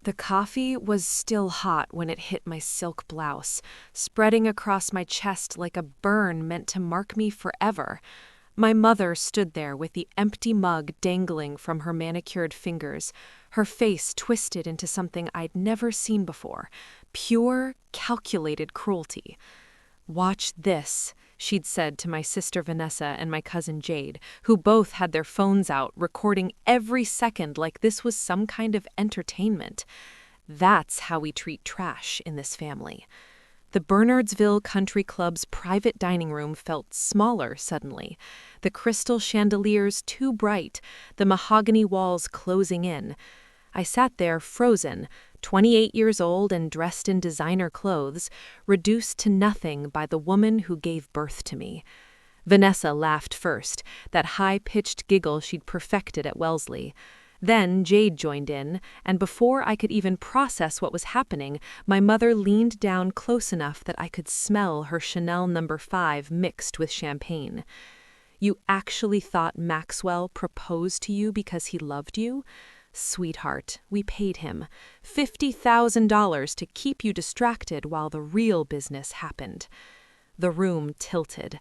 The coffee was still hot when it hit my silk blouse, spreading across my chest like a burn meant to mark me forever. My mother stood there with the empty mug dangling from her manicured fingers, her face twisted into something I'd never seen before, pure, calculated cruelty. "Watch this," she'd said to my sister Vanessa and my cousin Jade, who both had their phones out, recording every second like this was some kind of entertainment. That's how we treat trash in this family. The Bernardsville Country Club's private dining room felt smaller suddenly, the crystal chandeliers too bright, the mahogany walls closing in. I sat there frozen, 28 years old and dressed in designer clothes, reduced to nothing by the woman who gave birth to me. Vanessa laughed first, that high-pitched giggle she'd perfected at Wellesley. Then Jade joined in, and before I could even process what was happening, my mother leaned down close enough that I could smell her Chanel No. 5 mixed with champagne. "You actually thought Maxwell proposed to you because he loved you? Sweetheart, we paid him $50,000 to keep you distracted while the real business happened." The room tilted.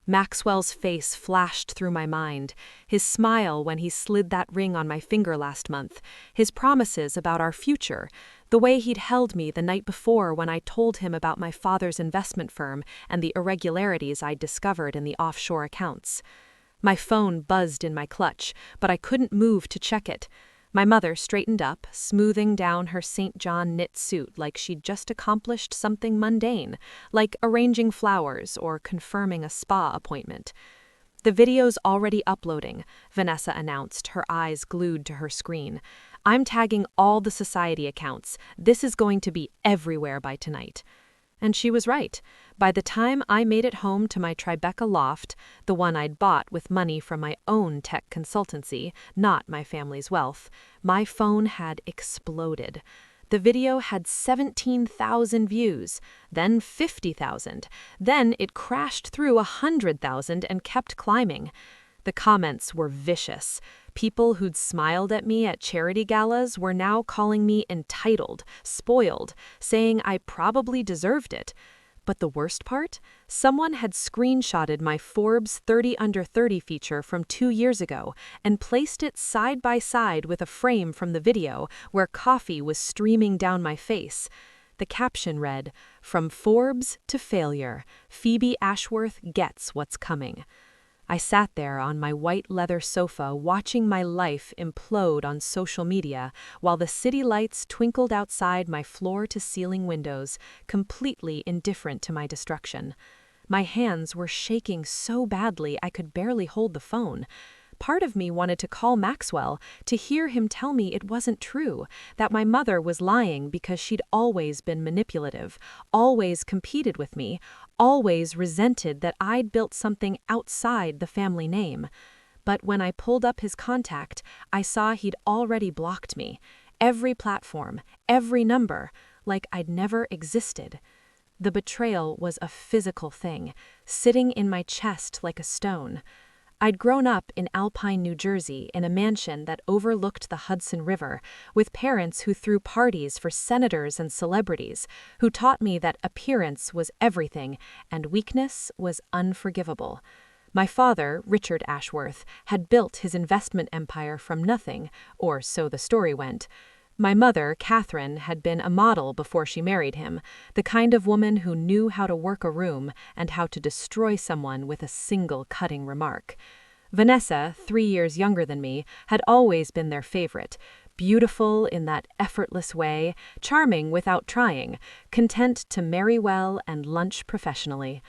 Maxwell's face flashed through my mind, his smile when he slid that ring on my finger last month, his promises about our future, the way he'd held me the night before when I told him about my father's investment firm and the irregularities I'd discovered in the offshore accounts. My phone buzzed in my clutch, but I couldn't move to check it. My mother straightened up, smoothing down her St. John knit suit like she'd just accomplished something mundane, like arranging flowers or confirming a spa appointment. "The video's already uploading," Vanessa announced, her eyes glued to her screen. "I'm tagging all the society accounts. This is going to be everywhere by tonight." And she was right. By the time I made it home to my Tribeca loft, the one I'd bought with money from my own tech consultancy, not my family's wealth, my phone had exploded. The video had 17,000 views, then 50,000, then it crashed through 100,000 and kept climbing. The comments were vicious. People who'd smiled at me at charity galas were now calling me entitled, spoiled, saying I probably deserved it. But the worst part? Someone had screenshotted my Forbes 30 Under 30 feature from 2 years ago and placed it side by side with a frame from the video where coffee was streaming down my face. The caption read, "From Forbes to failure, Phoebe Ashworth gets what's coming." I sat there on my white leather sofa watching my life implode on social media while the city lights twinkled outside my floor-to-ceiling windows, completely indifferent to my destruction. My hands were shaking so badly I could barely hold the phone. Part of me wanted to call Maxwell, to hear him tell me it wasn't true, that my mother was lying because she'd always been manipulative, always competed with me, always resented that I'd built something outside the family name. But when I pulled up his contact, I saw he'd already blocked me. Every platform, every number, like I'd never existed. The betrayal was a physical thing, sitting in my chest like a stone. I'd grown up in Alpine, New Jersey, in a mansion that overlooked the Hudson River, with parents who threw parties for senators and celebrities, who taught me that appearance was everything and weakness was unforgivable. My father, Richard Ashworth, had built his investment empire from nothing, or so the story went. My mother, Catherine, had been a model before she married him, the kind of woman who knew how to work a room and how to destroy someone with a single cutting remark. Vanessa, 3 years younger than me, had always been their favorite, beautiful in that effortless way, charming without trying, content to marry well and lunch professionally.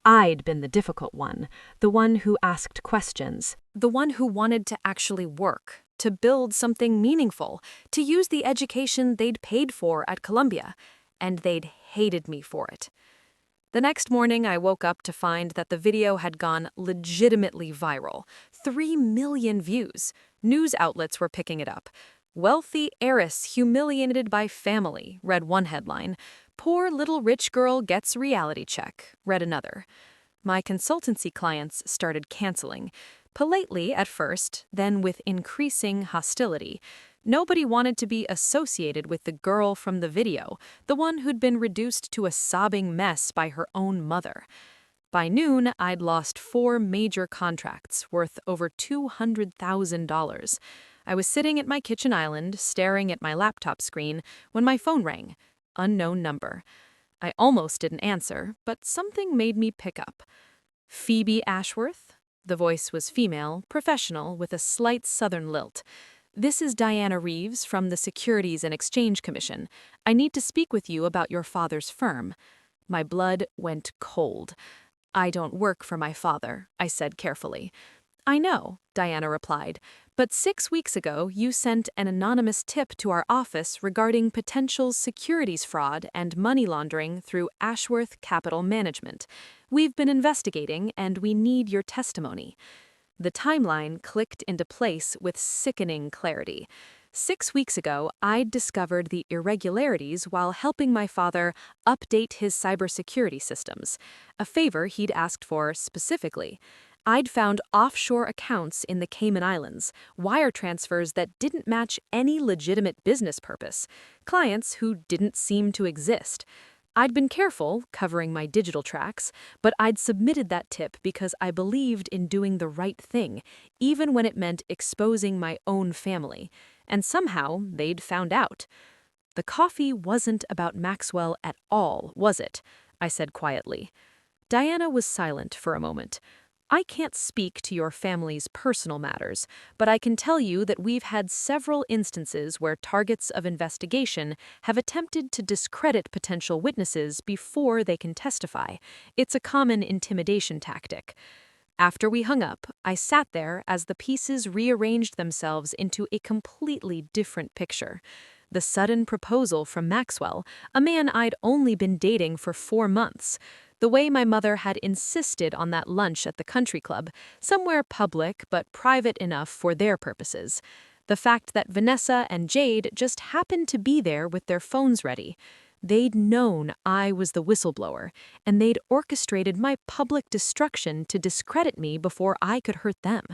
I'd been the difficult one, the one who asked questions, the one who wanted to actually work, to build something meaningful, to use the education they'd paid for at Columbia, and they'd hated me for it. The next morning, I woke up to find that the video had gone legitimately viral. 3 million views. News outlets were picking it up. "Wealthy heiress humiliated by family," read one headline. "Poor little rich girl gets reality check," read another. My consultancy clients started canceling. politely at first, then with increasing hostility. Nobody wanted to be associated with the girl from the video, the one who'd been reduced to a sobbing mess by her own mother. By noon, I'd lost 4 major contracts worth over $200,000. I was sitting at my kitchen island, staring at my laptop screen, when my phone rang. Unknown number. I almost didn't answer, but something made me pick up. Phoebe Ashworth? The voice was female, professional, with a slight southern lilt. This is Diana Reeves from the Securities and Exchange Commission. I need to speak with you about your father's firm. My blood went cold. I don't work for my father, I said carefully. I know, Diana replied, but 6 weeks ago you sent an anonymous tip to our office regarding potential securities fraud and money laundering through Ashworth Capital Management. We've been investigating and we need your testimony. The timeline clicked into place with sickening clarity. 6 weeks ago, I'd discovered the irregularities while helping my father update his cybersecurity systems, a favor he'd asked for specifically. I'd found offshore accounts in the Cayman Islands, wire transfers that didn't match any legitimate business purpose, clients who didn't seem to exist. I'd been careful, covering my digital tracks, but I'd submitted that tip because I believed in doing the right thing, even when it meant exposing my own family. And somehow, they'd found out. The coffee wasn't about Maxwell at all, was it? I said quietly. Diana was silent for a moment. I can't speak to your family's personal matters, but I can tell you that we've had several instances where targets of investigation have attempted to discredit potential witnesses before they can testify. It's a common intimidation tactic. After we hung up, I sat there as the pieces rearranged themselves into a completely different picture. The sudden proposal from Maxwell, a man I'd only been dating for 4 months. The way my mother had insisted on that lunch at the country club, somewhere public but private enough for their purposes. The fact that Vanessa and Jade just happened to be there with their phones ready. They'd known I was the whistleblower, and they'd orchestrated my public destruction to discredit me before I could hurt them.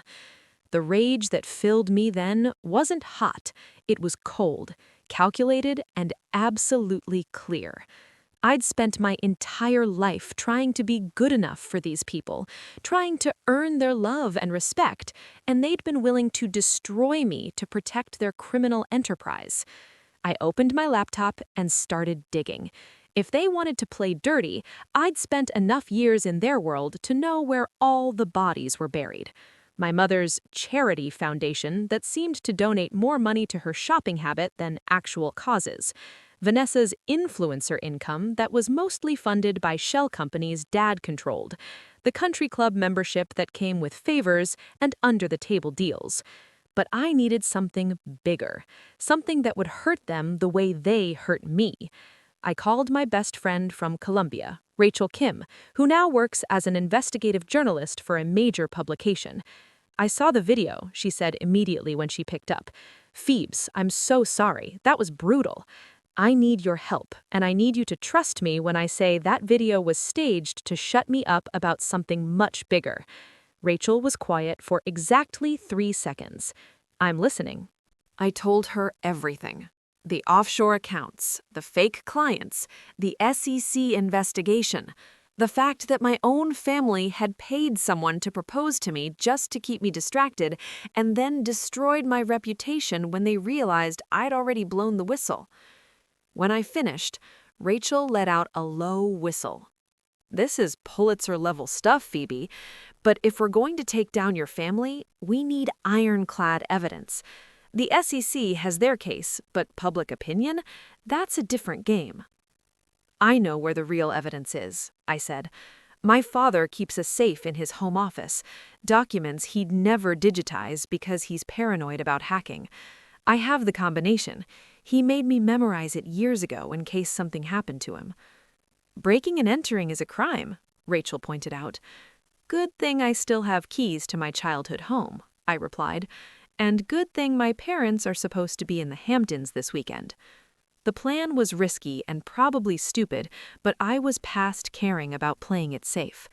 The rage that filled me then wasn't hot, it was cold, calculated, and absolutely clear. I'd spent my entire life trying to be good enough for these people, trying to earn their love and respect, and they'd been willing to destroy me to protect their criminal enterprise. I opened my laptop and started digging. If they wanted to play dirty, I'd spent enough years in their world to know where all the bodies were buried. My mother's charity foundation that seemed to donate more money to her shopping habit than actual causes. Vanessa's influencer income that was mostly funded by shell companies Dad controlled. The country club membership that came with favors and under-the-table deals. But I needed something bigger, something that would hurt them the way they hurt me. I called my best friend from Colombia, Rachel Kim, who now works as an investigative journalist for a major publication. I saw the video, she said immediately when she picked up. Phoebes, I'm so sorry. That was brutal. I need your help, and I need you to trust me when I say that video was staged to shut me up about something much bigger. Rachel was quiet for exactly 3 seconds. I'm listening. I told her everything. The offshore accounts, the fake clients, the SEC investigation, the fact that my own family had paid someone to propose to me just to keep me distracted and then destroyed my reputation when they realized I'd already blown the whistle. When I finished, Rachel let out a low whistle. This is Pulitzer-level stuff, Phoebe, but if we're going to take down your family, we need ironclad evidence. The SEC has their case, but public opinion? That's a different game. I know where the real evidence is, I said. My father keeps a safe in his home office, documents he'd never digitize because he's paranoid about hacking. I have the combination. He made me memorize it years ago in case something happened to him. Breaking and entering is a crime, Rachel pointed out. Good thing I still have keys to my childhood home, I replied, and good thing my parents are supposed to be in the Hamptons this weekend. The plan was risky and probably stupid, but I was past caring about playing it safe.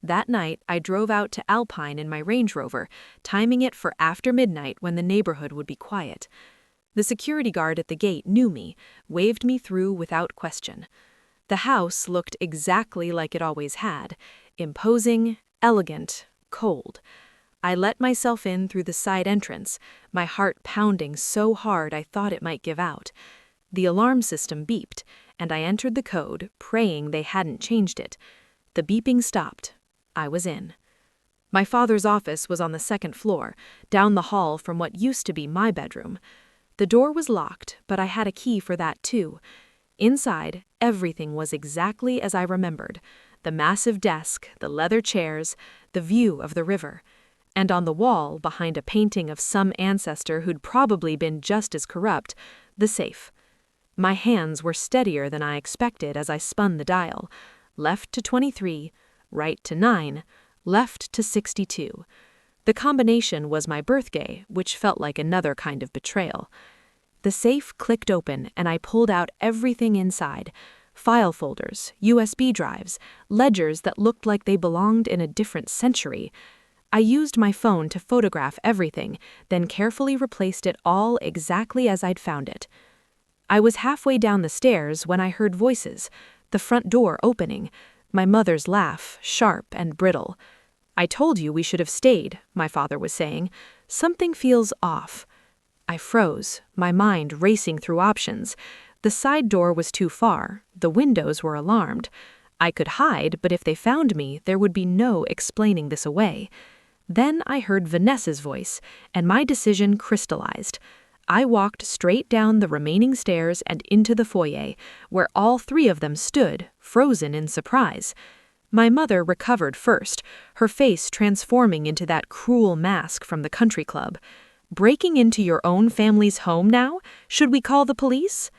That night, I drove out to Alpine in my Range Rover, timing it for after midnight when the neighborhood would be quiet. The security guard at the gate knew me, waved me through without question. The house looked exactly like it always had, imposing, elegant, cold. I let myself in through the side entrance, my heart pounding so hard I thought it might give out. The alarm system beeped, and I entered the code, praying they hadn't changed it. The beeping stopped. I was in. My father's office was on the second floor, down the hall from what used to be my bedroom. The door was locked, but I had a key for that too. Inside, everything was exactly as I remembered. The massive desk, the leather chairs, the view of the river. And on the wall, behind a painting of some ancestor who'd probably been just as corrupt, the safe. My hands were steadier than I expected as I spun the dial. Left to 23, right to 9, left to 62. The combination was my birthday, which felt like another kind of betrayal. The safe clicked open and I pulled out everything inside. File folders, USB drives, ledgers that looked like they belonged in a different century. I used my phone to photograph everything, then carefully replaced it all exactly as I'd found it. I was halfway down the stairs when I heard voices, the front door opening, my mother's laugh, sharp and brittle. "I told you we should have stayed," my father was saying. "Something feels off." I froze, my mind racing through options. The side door was too far, the windows were alarmed. I could hide, but if they found me, there would be no explaining this away. Then I heard Vanessa's voice, and my decision crystallized. I walked straight down the remaining stairs and into the foyer, where all three of them stood, frozen in surprise. My mother recovered first, her face transforming into that cruel mask from the country club. "Breaking into your own family's home now? Should we call the police?"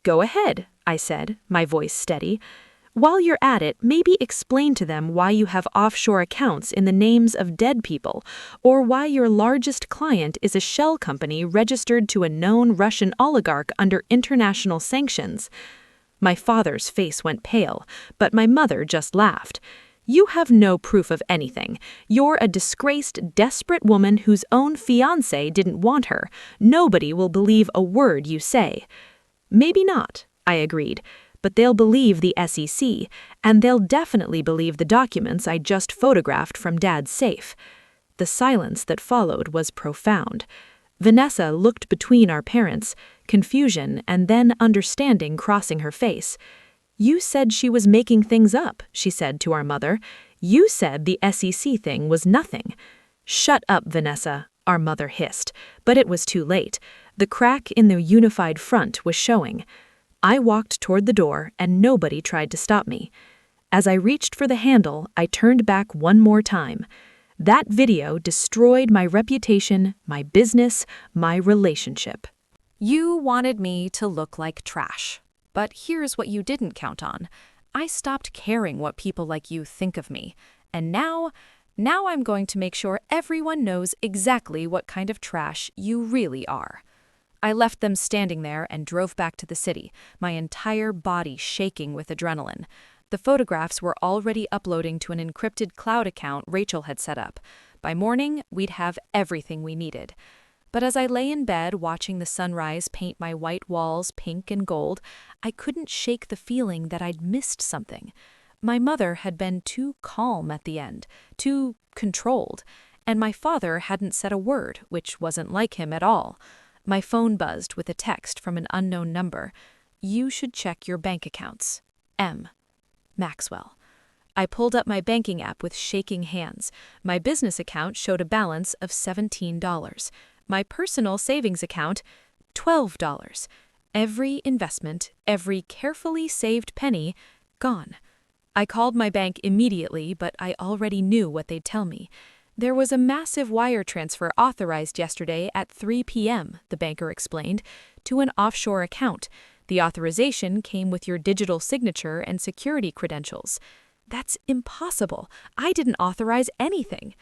"Go ahead," I said, my voice steady. "While you're at it, maybe explain to them why you have offshore accounts in the names of dead people, or why your largest client is a shell company registered to a known Russian oligarch under international sanctions." My father's face went pale, but my mother just laughed. "You have no proof of anything. You're a disgraced, desperate woman whose own fiancé didn't want her. Nobody will believe a word you say." "Maybe not," I agreed. "But they'll believe the SEC, and they'll definitely believe the documents I just photographed from Dad's safe." The silence that followed was profound. Vanessa looked between our parents, confusion and then understanding crossing her face. "You said she was making things up," she said to our mother. "You said the SEC thing was nothing." "Shut up, Vanessa," our mother hissed, but it was too late. The crack in the unified front was showing. I walked toward the door, and nobody tried to stop me. As I reached for the handle, I turned back one more time. That video destroyed my reputation, my business, my relationship. You wanted me to look like trash. But here's what you didn't count on. I stopped caring what people like you think of me. And now I'm going to make sure everyone knows exactly what kind of trash you really are. I left them standing there and drove back to the city, my entire body shaking with adrenaline. The photographs were already uploading to an encrypted cloud account Rachel had set up. By morning, we'd have everything we needed. But as I lay in bed watching the sunrise paint my white walls pink and gold, I couldn't shake the feeling that I'd missed something. My mother had been too calm at the end, too controlled, and my father hadn't said a word, which wasn't like him at all. My phone buzzed with a text from an unknown number. "You should check your bank accounts. M. Maxwell." I pulled up my banking app with shaking hands. My business account showed a balance of $17. My personal savings account, $12. Every investment, every carefully saved penny, gone. I called my bank immediately, but I already knew what they'd tell me. "There was a massive wire transfer authorized yesterday at 3 p.m., the banker explained, to an offshore account. The authorization came with your digital signature and security credentials." "That's impossible. I didn't authorize anything."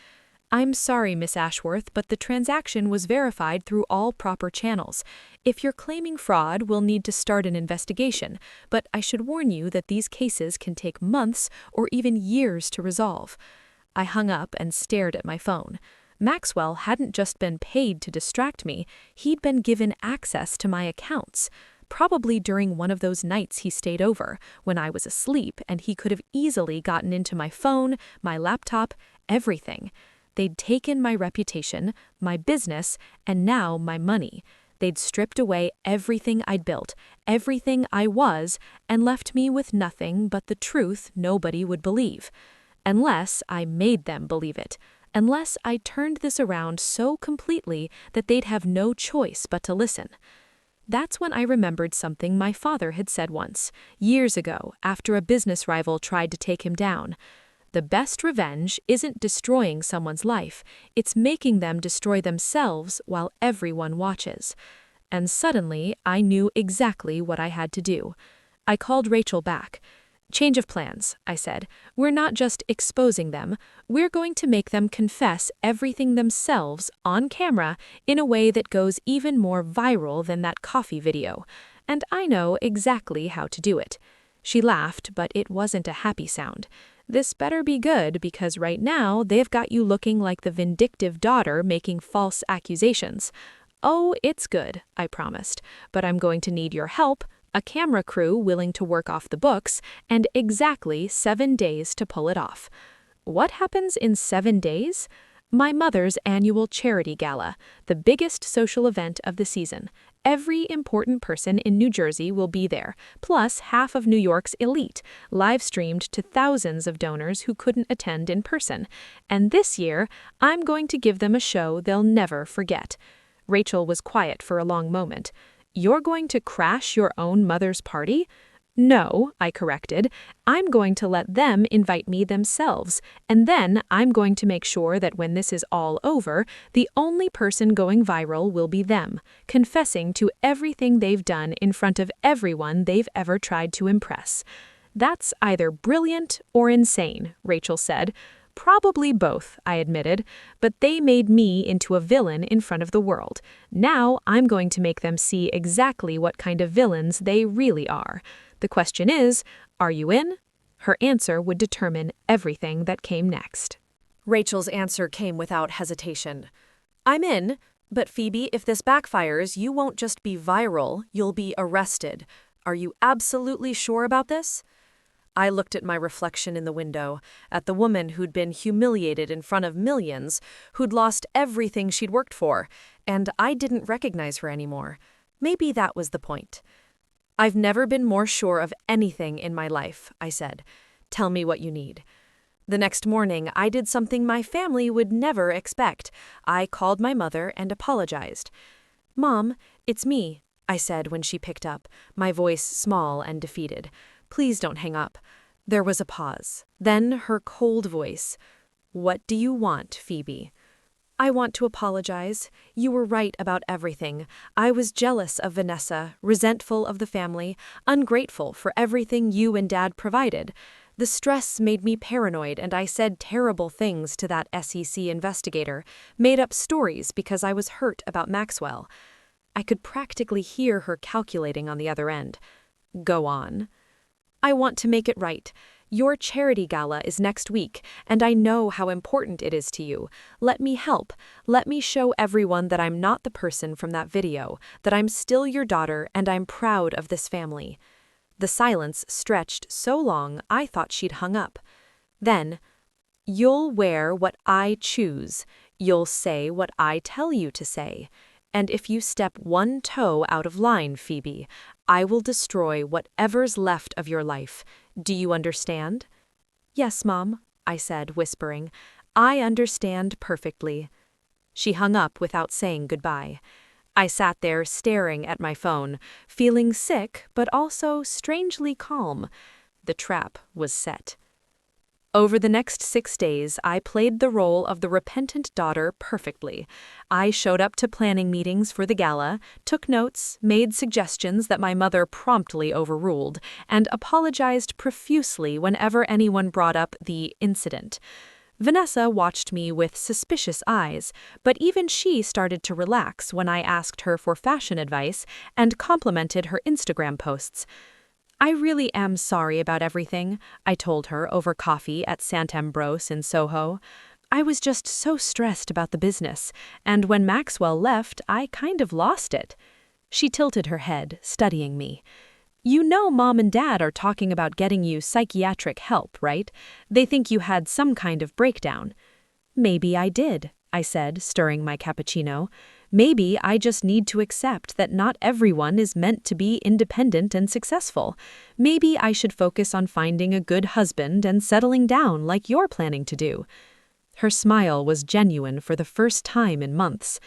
"I'm sorry, Miss Ashworth, but the transaction was verified through all proper channels. If you're claiming fraud, we'll need to start an investigation, but I should warn you that these cases can take months or even years to resolve." I hung up and stared at my phone. Maxwell hadn't just been paid to distract me, he'd been given access to my accounts. Probably during one of those nights he stayed over, when I was asleep, and he could have easily gotten into my phone, my laptop, everything. They'd taken my reputation, my business, and now my money. They'd stripped away everything I'd built, everything I was, and left me with nothing but the truth nobody would believe. Unless I made them believe it. Unless I turned this around so completely that they'd have no choice but to listen. That's when I remembered something my father had said once, years ago, after a business rival tried to take him down. The best revenge isn't destroying someone's life, it's making them destroy themselves while everyone watches. And suddenly, I knew exactly what I had to do. I called Rachel back. "Change of plans," I said. "We're not just exposing them, we're going to make them confess everything themselves on camera in a way that goes even more viral than that coffee video. And I know exactly how to do it." She laughed, but it wasn't a happy sound. "This better be good, because right now they've got you looking like the vindictive daughter making false accusations." "Oh, it's good," I promised, "but I'm going to need your help, a camera crew willing to work off the books, and exactly 7 days to pull it off." What happens in 7 days? My mother's annual charity gala, the biggest social event of the season. Every important person in New Jersey will be there, plus half of New York's elite, live-streamed to thousands of donors who couldn't attend in person. And this year, I'm going to give them a show they'll never forget. Rachel was quiet for a long moment. "You're going to crash your own mother's party?" "No," I corrected. "I'm going to let them invite me themselves, and then I'm going to make sure that when this is all over, the only person going viral will be them, confessing to everything they've done in front of everyone they've ever tried to impress." "That's either brilliant or insane," Rachel said. "Probably both," I admitted, "but they made me into a villain in front of the world. Now I'm going to make them see exactly what kind of villains they really are. The question is, are you in?" Her answer would determine everything that came next. Rachel's answer came without hesitation. "I'm in, but Phoebe, if this backfires, you won't just be viral, you'll be arrested. Are you absolutely sure about this?" I looked at my reflection in the window, at the woman who'd been humiliated in front of millions, who'd lost everything she'd worked for, and I didn't recognize her anymore. Maybe that was the point. "I've never been more sure of anything in my life," I said. "Tell me what you need." The next morning, I did something my family would never expect. I called my mother and apologized. "Mom, it's me," I said when she picked up, my voice small and defeated. "Please don't hang up." There was a pause. Then her cold voice. "What do you want, Phoebe?" "I want to apologize. You were right about everything. I was jealous of Vanessa, resentful of the family, ungrateful for everything you and Dad provided. The stress made me paranoid, and I said terrible things to that SEC investigator, made up stories because I was hurt about Maxwell." I could practically hear her calculating on the other end. "Go on." "I want to make it right. Your charity gala is next week, and I know how important it is to you. Let me help. Let me show everyone that I'm not the person from that video, that I'm still your daughter, and I'm proud of this family." The silence stretched so long I thought she'd hung up. Then, "You'll wear what I choose. You'll say what I tell you to say. And if you step one toe out of line, Phoebe, I will destroy whatever's left of your life. Do you understand?" "Yes, Mom," I said, whispering. "I understand perfectly." She hung up without saying goodbye. I sat there staring at my phone, feeling sick but also strangely calm. The trap was set. Over the next 6 days, I played the role of the repentant daughter perfectly. I showed up to planning meetings for the gala, took notes, made suggestions that my mother promptly overruled, and apologized profusely whenever anyone brought up the incident. Vanessa watched me with suspicious eyes, but even she started to relax when I asked her for fashion advice and complimented her Instagram posts. I really am sorry about everything, I told her over coffee at Sant Ambrose in Soho. I was just so stressed about the business, and when Maxwell left, I kind of lost it. She tilted her head, studying me. You know Mom and Dad are talking about getting you psychiatric help, right? They think you had some kind of breakdown. Maybe I did, I said, stirring my cappuccino. Maybe I just need to accept that not everyone is meant to be independent and successful. Maybe I should focus on finding a good husband and settling down like you're planning to do. Her smile was genuine for the first time in months.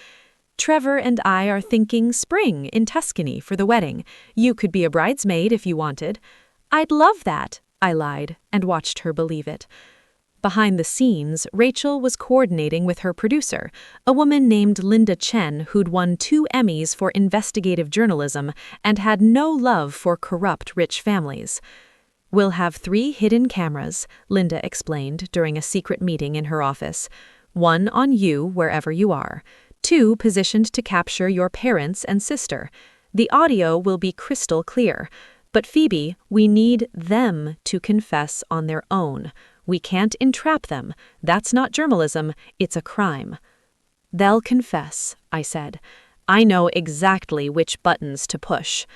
Trevor and I are thinking spring in Tuscany for the wedding. You could be a bridesmaid if you wanted. I'd love that, I lied, and watched her believe it. Behind the scenes, Rachel was coordinating with her producer, a woman named Linda Chen who'd won 2 Emmys for investigative journalism and had no love for corrupt rich families. We'll have 3 hidden cameras, Linda explained during a secret meeting in her office. 1 on you wherever you are. 2 positioned to capture your parents and sister. The audio will be crystal clear. But Phoebe, we need them to confess on their own. We can't entrap them. That's not journalism, it's a crime. They'll confess, I said. I know exactly which buttons to push.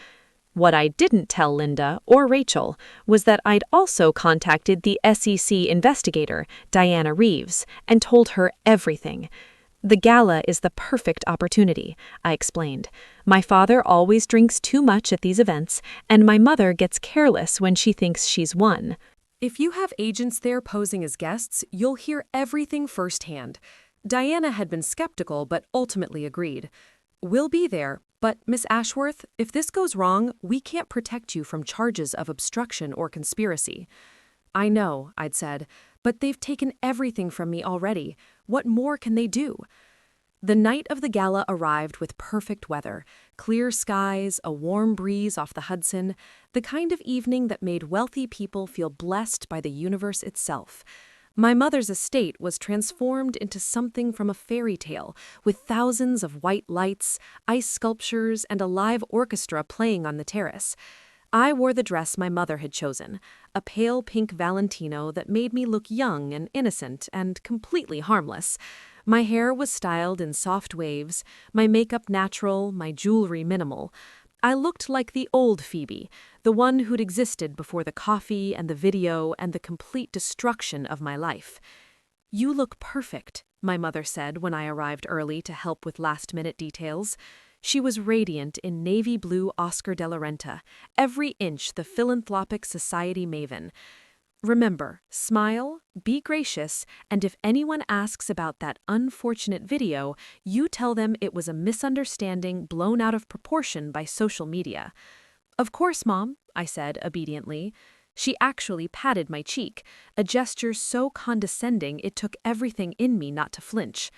What I didn't tell Linda or Rachel was that I'd also contacted the SEC investigator, Diana Reeves, and told her everything. The gala is the perfect opportunity, I explained. My father always drinks too much at these events, and my mother gets careless when she thinks she's won. If you have agents there posing as guests, you'll hear everything firsthand. Diana had been skeptical but ultimately agreed. We'll be there, but Miss Ashworth, if this goes wrong, we can't protect you from charges of obstruction or conspiracy. I know, I'd said, but they've taken everything from me already. What more can they do? The night of the gala arrived with perfect weather, clear skies, a warm breeze off the Hudson, the kind of evening that made wealthy people feel blessed by the universe itself. My mother's estate was transformed into something from a fairy tale, with thousands of white lights, ice sculptures, and a live orchestra playing on the terrace. I wore the dress my mother had chosen, a pale pink Valentino that made me look young and innocent and completely harmless. My hair was styled in soft waves, my makeup natural, my jewelry minimal. I looked like the old Phoebe, the one who'd existed before the coffee and the video and the complete destruction of my life. You look perfect, my mother said when I arrived early to help with last-minute details. She was radiant in navy blue Oscar de la Renta, every inch the philanthropic society maven. Remember, smile, be gracious, and if anyone asks about that unfortunate video, you tell them it was a misunderstanding blown out of proportion by social media. Of course, Mom, I said obediently. She actually patted my cheek, a gesture so condescending it took everything in me not to flinch.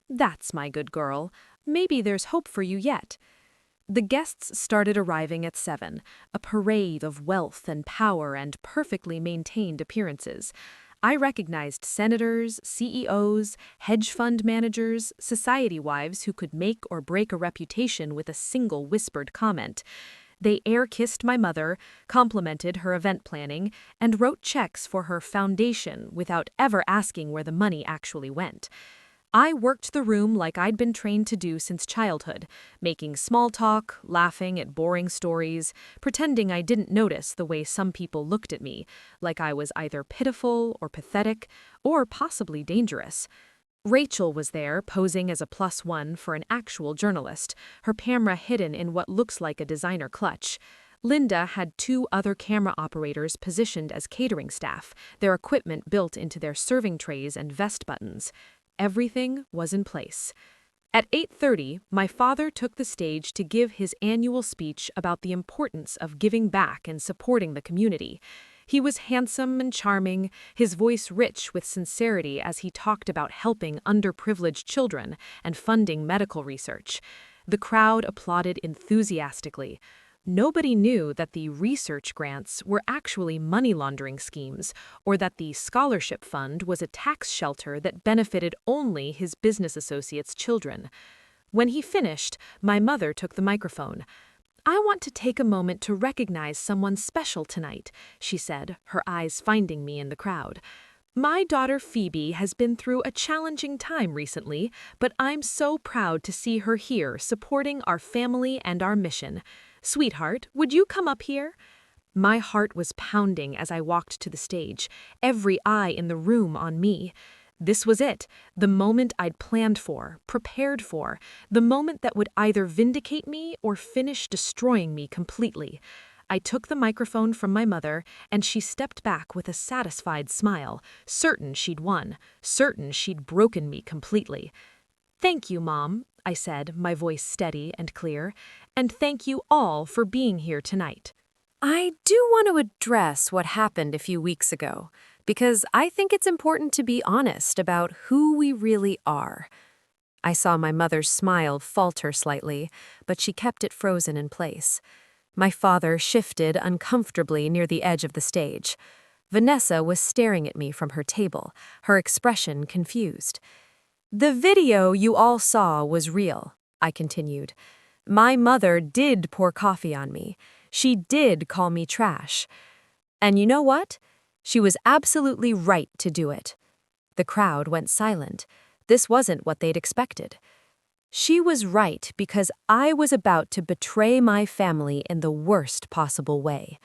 That's my good girl. Maybe there's hope for you yet. The guests started arriving at 7, a parade of wealth and power and perfectly maintained appearances. I recognized senators, CEOs, hedge fund managers, society wives who could make or break a reputation with a single whispered comment. They air-kissed my mother, complimented her event planning, and wrote checks for her foundation without ever asking where the money actually went. I worked the room like I'd been trained to do since childhood, making small talk, laughing at boring stories, pretending I didn't notice the way some people looked at me, like I was either pitiful or pathetic, or possibly dangerous. Rachel was there, posing as a +1 for an actual journalist, her camera hidden in what looks like a designer clutch. Linda had 2 other camera operators positioned as catering staff, their equipment built into their serving trays and vest buttons. Everything was in place. At 8:30, my father took the stage to give his annual speech about the importance of giving back and supporting the community. He was handsome and charming, his voice rich with sincerity as he talked about helping underprivileged children and funding medical research. The crowd applauded enthusiastically. Nobody knew that the research grants were actually money laundering schemes, or that the scholarship fund was a tax shelter that benefited only his business associates' children. When he finished, my mother took the microphone. I want to take a moment to recognize someone special tonight, she said, her eyes finding me in the crowd. My daughter Phoebe has been through a challenging time recently, but I'm so proud to see her here supporting our family and our mission. Sweetheart, would you come up here? My heart was pounding as I walked to the stage, every eye in the room on me. This was it, the moment I'd planned for, prepared for, the moment that would either vindicate me or finish destroying me completely. I took the microphone from my mother, and she stepped back with a satisfied smile, certain she'd won, certain she'd broken me completely. "Thank you, Mom," I said, my voice steady and clear, "and thank you all for being here tonight." I do want to address what happened a few weeks ago, because I think it's important to be honest about who we really are. I saw my mother's smile falter slightly, but she kept it frozen in place. My father shifted uncomfortably near the edge of the stage. Vanessa was staring at me from her table, her expression confused. "The video you all saw was real," I continued. "My mother did pour coffee on me. She did call me trash. And you know what? She was absolutely right to do it." The crowd went silent. This wasn't what they'd expected. She was right because I was about to betray my family in the worst possible way.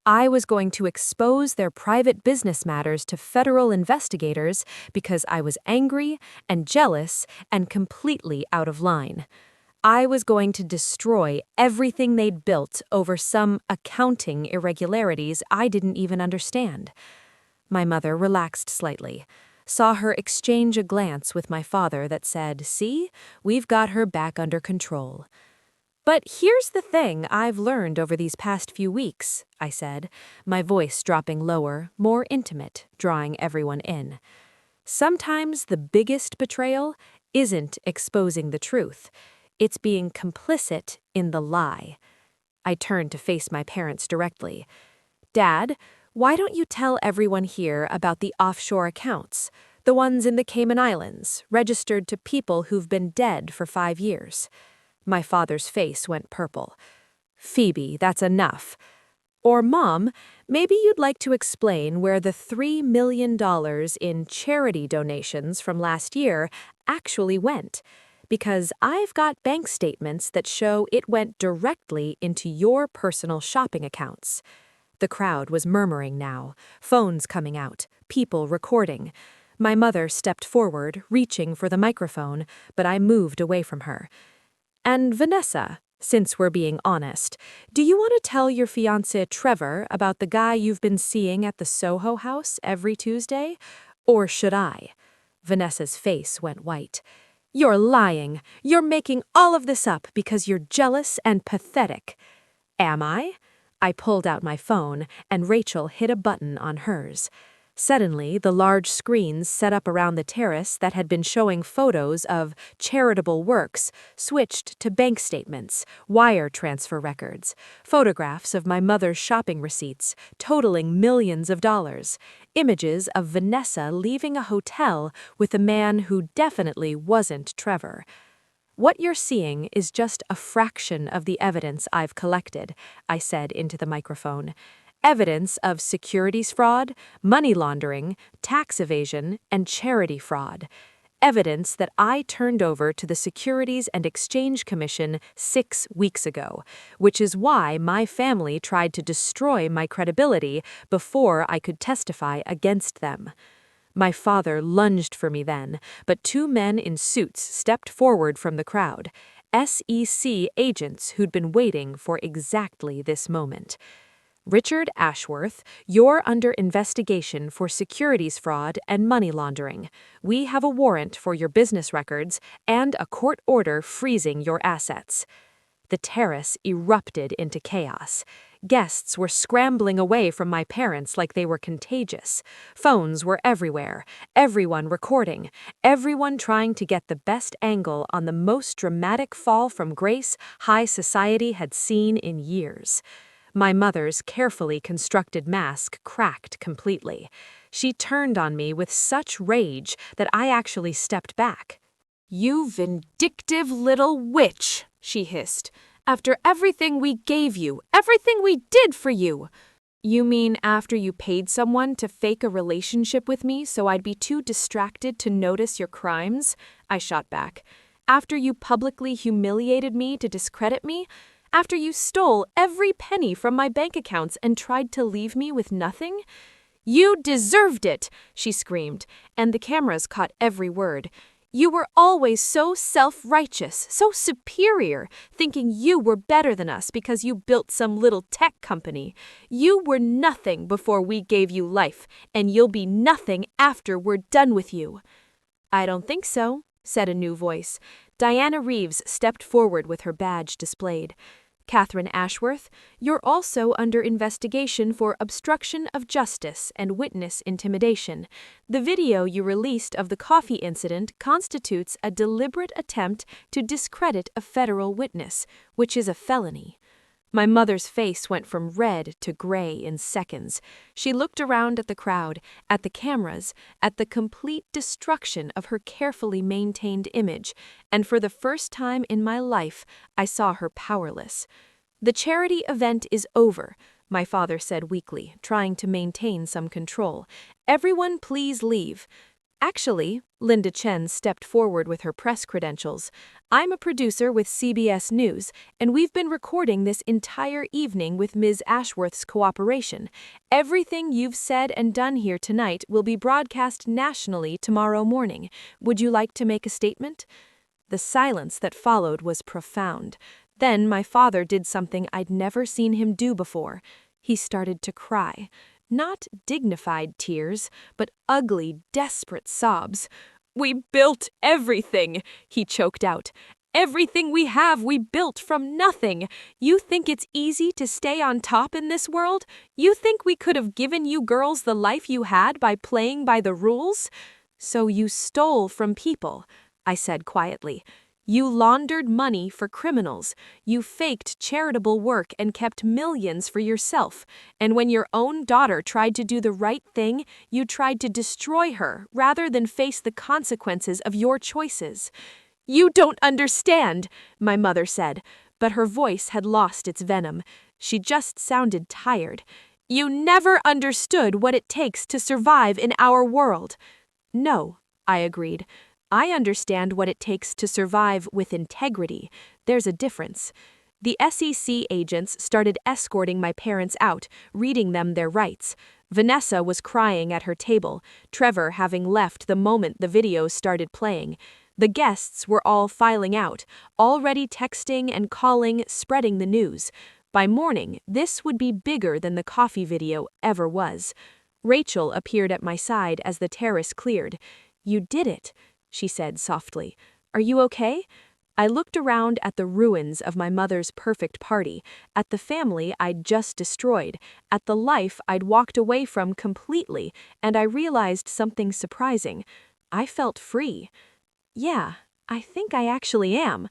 I was going to expose their private business matters to federal investigators because I was angry and jealous and completely out of line. I was going to destroy everything they'd built over some accounting irregularities I didn't even understand. My mother relaxed slightly, saw her exchange a glance with my father that said, "See, we've got her back under control." "But here's the thing I've learned over these past few weeks," I said, my voice dropping lower, more intimate, drawing everyone in. "Sometimes the biggest betrayal isn't exposing the truth. It's being complicit in the lie." I turned to face my parents directly. "Dad, why don't you tell everyone here about the offshore accounts, the ones in the Cayman Islands, registered to people who've been dead for 5 years?" My father's face went purple. "Phoebe, that's enough. Or Mom, maybe you'd like to explain where the $3 million in charity donations from last year actually went. Because I've got bank statements that show it went directly into your personal shopping accounts." The crowd was murmuring now, phones coming out, people recording. My mother stepped forward, reaching for the microphone, but I moved away from her. "And Vanessa, since we're being honest, do you want to tell your fiancé Trevor about the guy you've been seeing at the Soho House every Tuesday? Or should I?" Vanessa's face went white. "You're lying. You're making all of this up because you're jealous and pathetic." "Am I?" I pulled out my phone, and Rachel hit a button on hers. Suddenly, the large screens set up around the terrace that had been showing photos of charitable works switched to bank statements, wire transfer records, photographs of my mother's shopping receipts, totaling millions of dollars, images of Vanessa leaving a hotel with a man who definitely wasn't Trevor. "What you're seeing is just a fraction of the evidence I've collected," I said into the microphone. "Evidence of securities fraud, money laundering, tax evasion, and charity fraud. Evidence that I turned over to the Securities and Exchange Commission 6 weeks ago, which is why my family tried to destroy my credibility before I could testify against them." My father lunged for me then, but 2 men in suits stepped forward from the crowd, SEC agents who'd been waiting for exactly this moment. "Richard Ashworth, you're under investigation for securities fraud and money laundering. We have a warrant for your business records and a court order freezing your assets." The terrace erupted into chaos. Guests were scrambling away from my parents like they were contagious. Phones were everywhere, everyone recording, everyone trying to get the best angle on the most dramatic fall from grace high society had seen in years. My mother's carefully constructed mask cracked completely. She turned on me with such rage that I actually stepped back. "You vindictive little witch," she hissed, After everything we gave you, everything we did for you. You mean after you paid someone to fake a relationship with me so I'd be too distracted to notice your crimes? I shot back. After you publicly humiliated me to discredit me? After you stole every penny from my bank accounts and tried to leave me with nothing? You deserved it, she screamed, and the cameras caught every word. You were always so self-righteous, so superior, thinking you were better than us because you built some little tech company. You were nothing before we gave you life, and you'll be nothing after we're done with you. I don't think so, said a new voice. Diana Reeves stepped forward with her badge displayed. Catherine Ashworth, you're also under investigation for obstruction of justice and witness intimidation. The video you released of the coffee incident constitutes a deliberate attempt to discredit a federal witness, which is a felony. My mother's face went from red to gray in seconds. She looked around at the crowd, at the cameras, at the complete destruction of her carefully maintained image, and for the first time in my life, I saw her powerless. The charity event is over, my father said weakly, trying to maintain some control. Everyone please leave. Actually, Linda Chen stepped forward with her press credentials. I'm a producer with CBS News, and we've been recording this entire evening with Ms. Ashworth's cooperation. Everything you've said and done here tonight will be broadcast nationally tomorrow morning. Would you like to make a statement? The silence that followed was profound. Then my father did something I'd never seen him do before. He started to cry. Not dignified tears, but ugly, desperate sobs. We built everything, he choked out. Everything we have we built from nothing. You think it's easy to stay on top in this world? You think we could have given you girls the life you had by playing by the rules? So you stole from people, I said quietly. You laundered money for criminals. You faked charitable work and kept millions for yourself. And when your own daughter tried to do the right thing, you tried to destroy her rather than face the consequences of your choices. You don't understand, my mother said, but her voice had lost its venom. She just sounded tired. You never understood what it takes to survive in our world. No, I agreed. I understand what it takes to survive with integrity. There's a difference. The SEC agents started escorting my parents out, reading them their rights. Vanessa was crying at her table, Trevor having left the moment the videos started playing. The guests were all filing out, already texting and calling, spreading the news. By morning, this would be bigger than the coffee video ever was. Rachel appeared at my side as the terrace cleared. You did it, she said softly. Are you okay? I looked around at the ruins of my mother's perfect party, at the family I'd just destroyed, at the life I'd walked away from completely, and I realized something surprising. I felt free. Yeah, I think I actually am.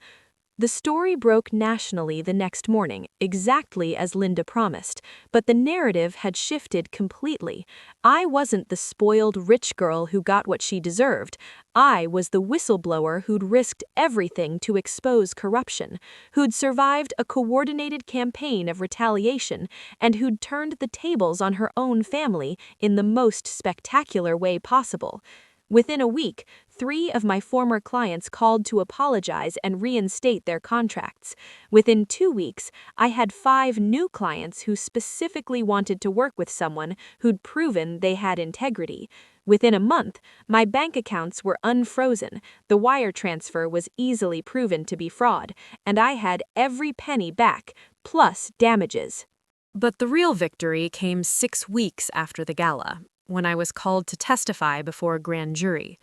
The story broke nationally the next morning, exactly as Linda promised, but the narrative had shifted completely. I wasn't the spoiled rich girl who got what she deserved. I was the whistleblower who'd risked everything to expose corruption, who'd survived a coordinated campaign of retaliation, and who'd turned the tables on her own family in the most spectacular way possible. Within a week, 3 of my former clients called to apologize and reinstate their contracts. Within 2 weeks, I had 5 new clients who specifically wanted to work with someone who'd proven they had integrity. Within a month, my bank accounts were unfrozen, the wire transfer was easily proven to be fraud, and I had every penny back, plus damages. But the real victory came 6 weeks after the gala, when I was called to testify before a grand jury.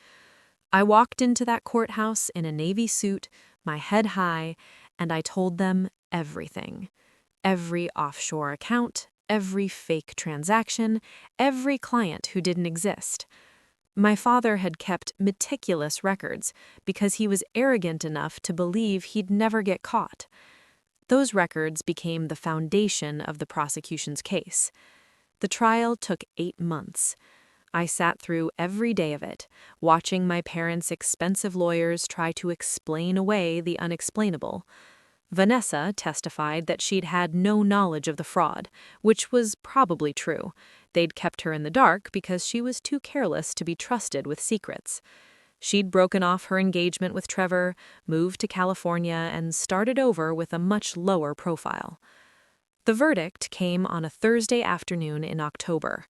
I walked into that courthouse in a navy suit, my head high, and I told them everything. Every offshore account, every fake transaction, every client who didn't exist. My father had kept meticulous records because he was arrogant enough to believe he'd never get caught. Those records became the foundation of the prosecution's case. The trial took 8 months. I sat through every day of it, watching my parents' expensive lawyers try to explain away the unexplainable. Vanessa testified that she'd had no knowledge of the fraud, which was probably true. They'd kept her in the dark because she was too careless to be trusted with secrets. She'd broken off her engagement with Trevor, moved to California, and started over with a much lower profile. The verdict came on a Thursday afternoon in October.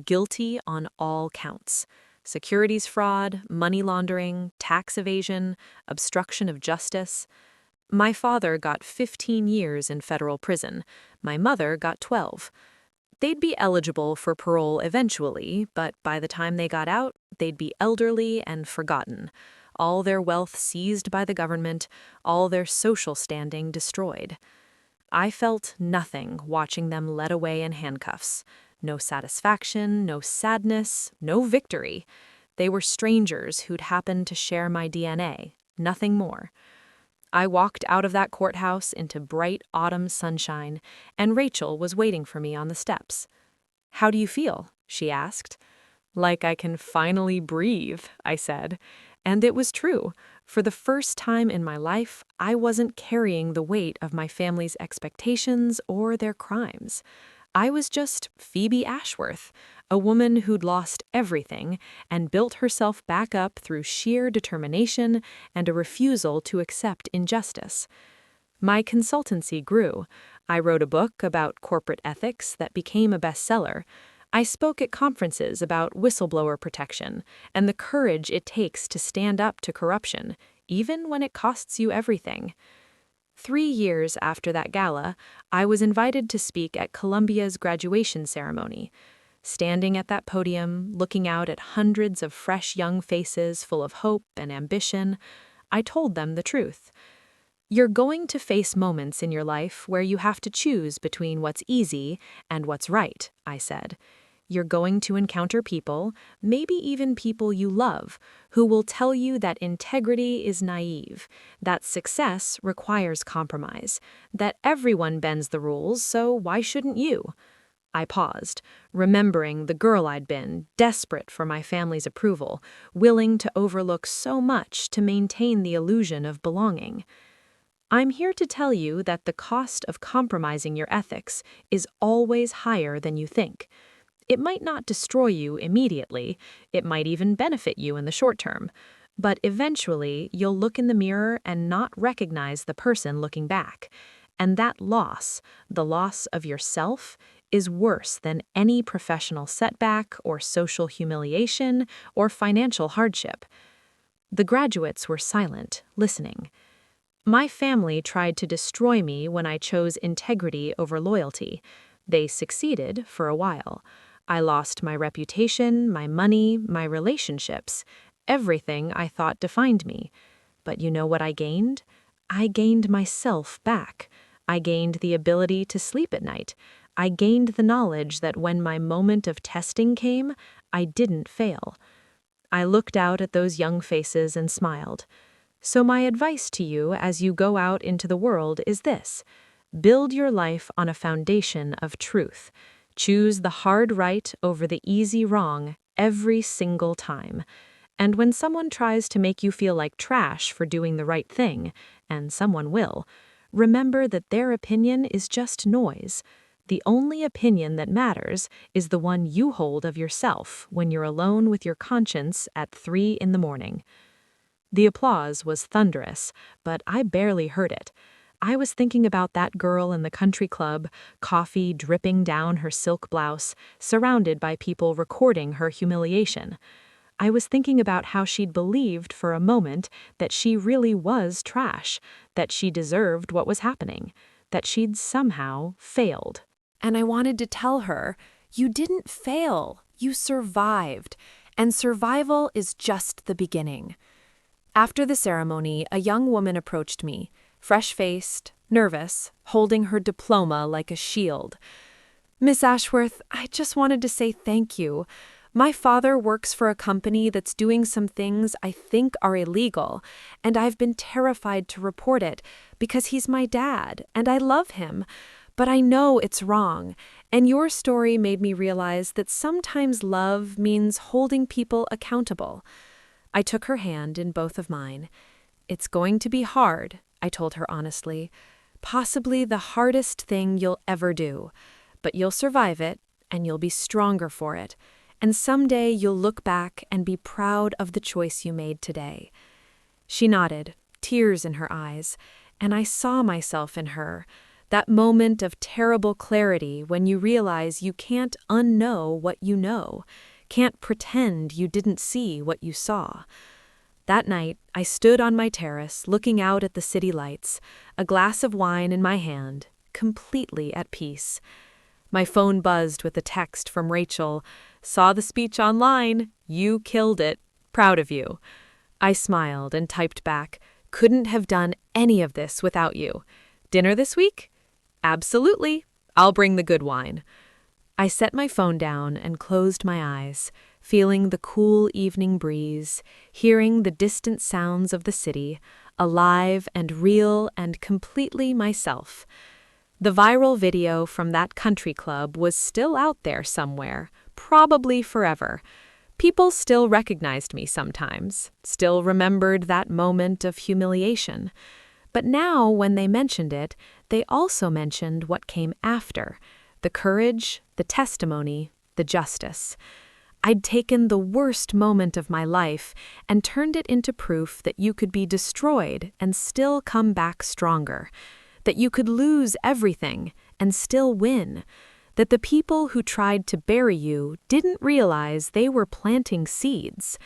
Guilty on all counts: securities fraud, money laundering, tax evasion, obstruction of justice. My father got 15 years in federal prison. My mother got 12. They'd be eligible for parole eventually, but by the time they got out, they'd be elderly and forgotten. All their wealth seized by the government, all their social standing destroyed. I felt nothing watching them led away in handcuffs. No satisfaction, no sadness, no victory. They were strangers who'd happened to share my DNA, nothing more. I walked out of that courthouse into bright autumn sunshine, and Rachel was waiting for me on the steps. "How do you feel?" she asked. "Like I can finally breathe," I said. And it was true. For the first time in my life, I wasn't carrying the weight of my family's expectations or their crimes. I was just Phoebe Ashworth, a woman who'd lost everything and built herself back up through sheer determination and a refusal to accept injustice. My consultancy grew. I wrote a book about corporate ethics that became a bestseller. I spoke at conferences about whistleblower protection and the courage it takes to stand up to corruption, even when it costs you everything. 3 years after that gala, I was invited to speak at Columbia's graduation ceremony. Standing at that podium, looking out at hundreds of fresh young faces full of hope and ambition, I told them the truth. You're going to face moments in your life where you have to choose between what's easy and what's right, I said. You're going to encounter people, maybe even people you love, who will tell you that integrity is naive, that success requires compromise, that everyone bends the rules, so why shouldn't you? I paused, remembering the girl I'd been, desperate for my family's approval, willing to overlook so much to maintain the illusion of belonging. I'm here to tell you that the cost of compromising your ethics is always higher than you think. It might not destroy you immediately, it might even benefit you in the short term, but eventually you'll look in the mirror and not recognize the person looking back. And that loss, the loss of yourself, is worse than any professional setback or social humiliation or financial hardship. The graduates were silent, listening. My family tried to destroy me when I chose integrity over loyalty. They succeeded for a while. I lost my reputation, my money, my relationships, everything I thought defined me. But you know what I gained? I gained myself back. I gained the ability to sleep at night. I gained the knowledge that when my moment of testing came, I didn't fail. I looked out at those young faces and smiled. So my advice to you as you go out into the world is this: build your life on a foundation of truth. Choose the hard right over the easy wrong every single time. And when someone tries to make you feel like trash for doing the right thing, and someone will, remember that their opinion is just noise. The only opinion that matters is the one you hold of yourself when you're alone with your conscience at 3 in the morning. The applause was thunderous, but I barely heard it. I was thinking about that girl in the country club, coffee dripping down her silk blouse, surrounded by people recording her humiliation. I was thinking about how she'd believed for a moment that she really was trash, that she deserved what was happening, that she'd somehow failed. And I wanted to tell her, you didn't fail, you survived, and survival is just the beginning. After the ceremony, a young woman approached me, fresh-faced, nervous, holding her diploma like a shield. "Miss Ashworth, I just wanted to say thank you. My father works for a company that's doing some things I think are illegal, and I've been terrified to report it because he's my dad, and I love him. But I know it's wrong, and your story made me realize that sometimes love means holding people accountable." I took her hand in both of mine. "It's going to be hard," I told her honestly, possibly the hardest thing you'll ever do, but you'll survive it and you'll be stronger for it. And someday you'll look back and be proud of the choice you made today." She nodded, tears in her eyes, and I saw myself in her, that moment of terrible clarity when you realize you can't unknow what you know, can't pretend you didn't see what you saw. That night, I stood on my terrace looking out at the city lights, a glass of wine in my hand, completely at peace. My phone buzzed with a text from Rachel. "Saw the speech online. You killed it. Proud of you." I smiled and typed back, "Couldn't have done any of this without you. Dinner this week?" "Absolutely. I'll bring the good wine." I set my phone down and closed my eyes, feeling the cool evening breeze, hearing the distant sounds of the city, alive and real and completely myself. The viral video from that country club was still out there somewhere, probably forever. People still recognized me sometimes, still remembered that moment of humiliation. But now, when they mentioned it, they also mentioned what came after: the courage, the testimony, the justice. I'd taken the worst moment of my life and turned it into proof that you could be destroyed and still come back stronger, that you could lose everything and still win, that the people who tried to bury you didn't realize they were planting seeds.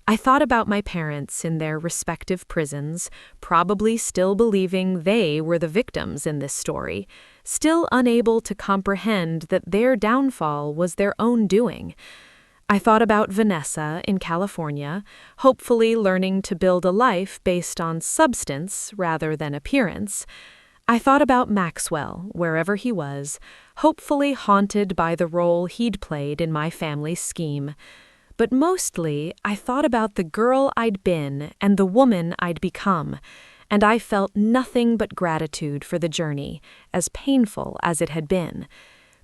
I thought about my parents in their respective prisons, probably still believing they were the victims in this story, still unable to comprehend that their downfall was their own doing. I thought about Vanessa in California, hopefully learning to build a life based on substance rather than appearance. I thought about Maxwell, wherever he was, hopefully haunted by the role he'd played in my family's scheme. But mostly, I thought about the girl I'd been and the woman I'd become, and I felt nothing but gratitude for the journey, as painful as it had been.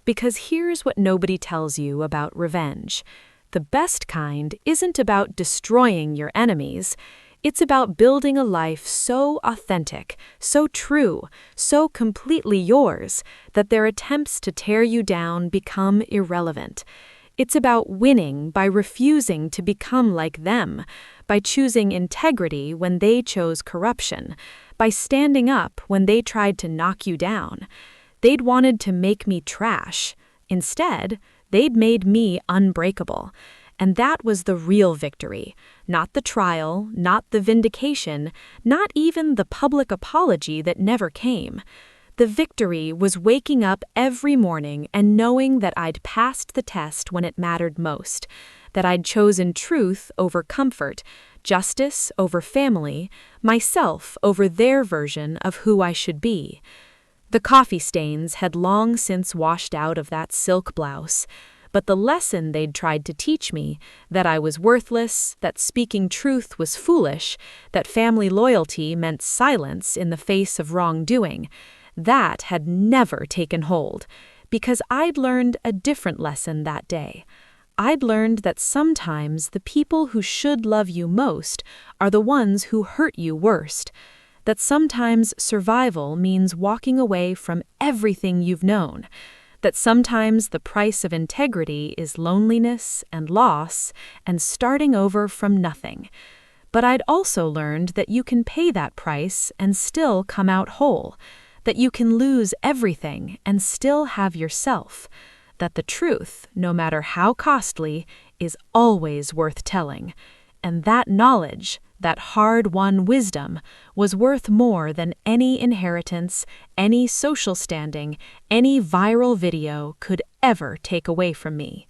Because here's what nobody tells you about revenge. The best kind isn't about destroying your enemies. It's about building a life so authentic, so true, so completely yours, that their attempts to tear you down become irrelevant. It's about winning by refusing to become like them, by choosing integrity when they chose corruption, by standing up when they tried to knock you down. They'd wanted to make me trash. Instead, they'd made me unbreakable. And that was the real victory, not the trial, not the vindication, not even the public apology that never came. The victory was waking up every morning and knowing that I'd passed the test when it mattered most, that I'd chosen truth over comfort, justice over family, myself over their version of who I should be. The coffee stains had long since washed out of that silk blouse, but the lesson they'd tried to teach me, that I was worthless, that speaking truth was foolish, that family loyalty meant silence in the face of wrongdoing, that had never taken hold, because I'd learned a different lesson that day. I'd learned that sometimes the people who should love you most are the ones who hurt you worst, that sometimes survival means walking away from everything you've known, that sometimes the price of integrity is loneliness and loss and starting over from nothing. But I'd also learned that you can pay that price and still come out whole, that you can lose everything and still have yourself, that the truth, no matter how costly, is always worth telling, and that knowledge, that hard-won wisdom, was worth more than any inheritance, any social standing, any viral video could ever take away from me.